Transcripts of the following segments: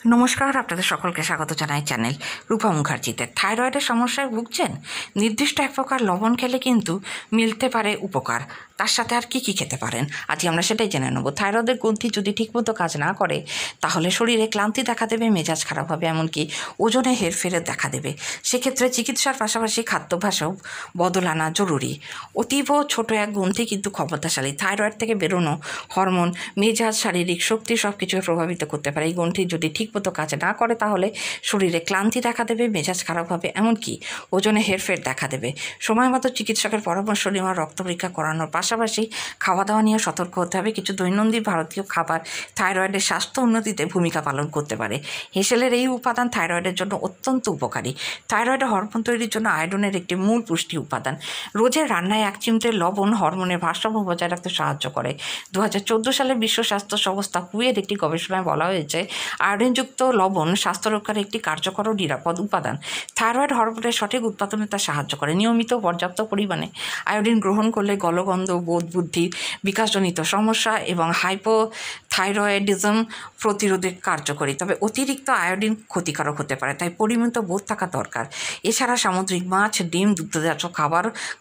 নমস্কার, আপনাদের সকলকে স্বাগত জানাই চ্যানেল রূপা মুখার্জিতে। থাইরয়েডের সমস্যায় ভুগছেন? নির্দিষ্ট এক প্রকার লবণ খেলে কিন্তু মিলতে পারে উপকার। তার সাথে আর কি খেতে পারেন আজকে আমরা সেটাই জেনে নেব। থাইরয়েডের গ্রন্থি যদি ঠিকমতো কাজ না করে তাহলে শরীরে ক্লান্তি দেখা দেবে, মেজাজ খারাপ হবে, এমনকি ওজনে হেরফেরের দেখা দেবে। সেক্ষেত্রে চিকিৎসার পাশাপাশি খাদ্যাভ্যাসেও বদল আনা জরুরি। অতীব ছোট এক গ্রন্থি কিন্তু ক্ষমতাশালী। থাইরয়েড থেকে বেরোনো হরমোন মেজাজ, শারীরিক শক্তি সব কিছুকে প্রভাবিত করতে পারে। এই গ্রন্থি যদি ঠিকমতো কাজ না করে তাহলে শরীরে ক্লান্তি দেখা দেবে, মেজাজ খারাপ হবে, এমনকি ওজনে হেরফের দেখা দেবে। সময় মতো চিকিৎসকের পরামর্শ নেওয়া, রক্ত পরীক্ষা করানোর পাশাপাশি খাওয়া দাওয়া নিয়ে সতর্ক হতে হবে। কিছু দৈনন্দিন ভারতীয় খাবার থাইরয়েডের স্বাস্থ্য উন্নতিতে ভূমিকা পালন করতে পারে। হেঁসেলের এই উপাদান থাইরয়েডের জন্য অত্যন্ত উপকারী। থাইরয়েডের হরমোন তৈরির জন্য আয়োডিনের একটি মূল পুষ্টি উপাদান। রোজের রান্নায় 1 চিমটে লবণ হরমোনের ভারসাম্য বজায় রাখতে সাহায্য করে। 2014 সালে বিশ্ব স্বাস্থ্য সংস্থা হুয়ের একটি গবেষণায় বলা হয়েছে, আয়োডিনযুক্ত লবণ স্বাস্থ্য রক্ষার একটি কার্যকর ও নিরাপদ উপাদান। থাইরয়েড হরমোনের সঠিক উৎপাদনে তা সাহায্য করে। নিয়মিত পর্যাপ্ত পরিমাণে আয়োডিন গ্রহণ করলে গলগণ্ড, বোধ, বুদ্ধি বিকাশজনিত সমস্যা এবং হাইপোথাইরয়েডিজম প্রতিরোধে কার্যকরী। তবে অতিরিক্ত আয়োডিন ক্ষতিকারক হতে পারে, তাই পরিমিত বোধ থাকা দরকার। এছাড়া সামুদ্রিক মাছ, ডিম, দুগ্ধজাত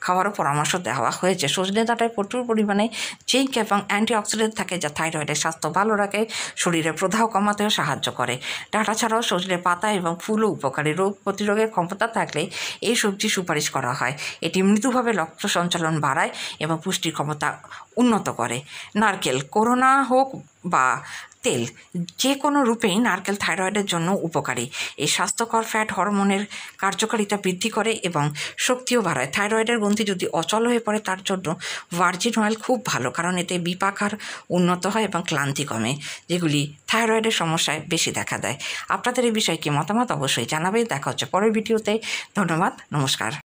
খাবারও পরামর্শ দেওয়া হয়েছে। সজনে ডাঁটায় প্রচুর পরিমাণে জিঙ্ক এবং অ্যান্টিঅক্সিডেন্ট থাকে, যা থাইরয়েডের স্বাস্থ্য ভালো রাখে, শরীরে প্রদাহ কমাতেও সাহায্য করে। ডাঁটা ছাড়াও সজনে পাতা এবং ফুলও উপকারী। রোগ প্রতিরোধের ক্ষমতা থাকলে এই সবজি সুপারিশ করা হয়। এটি মৃদুভাবে রক্ত সঞ্চালন বাড়ায় এবং পুষ্টির ক্ষমতা উন্নত করে। নারকেল, করোনা হোক বা তেল, যে কোনো রূপেই নারকেল থাইরয়েডের জন্য উপকারী। এই স্বাস্থ্যকর ফ্যাট হরমোনের কার্যকারিতা বৃদ্ধি করে এবং শক্তিও বাড়ায়। থাইরয়েডের গ্রন্থি যদি অচল হয়ে পড়ে তার জন্য ভার্জিন অয়েল খুব ভালো, কারণ এতে বিপাকার উন্নত হয় এবং ক্লান্তি কমে, যেগুলি থাইরয়েডের সমস্যায় বেশি দেখা দেয়। আপনাদের এই বিষয়ে কি মতামত অবশ্যই জানাবে। দেখা হচ্ছে পরের ভিডিওতে। ধন্যবাদ, নমস্কার।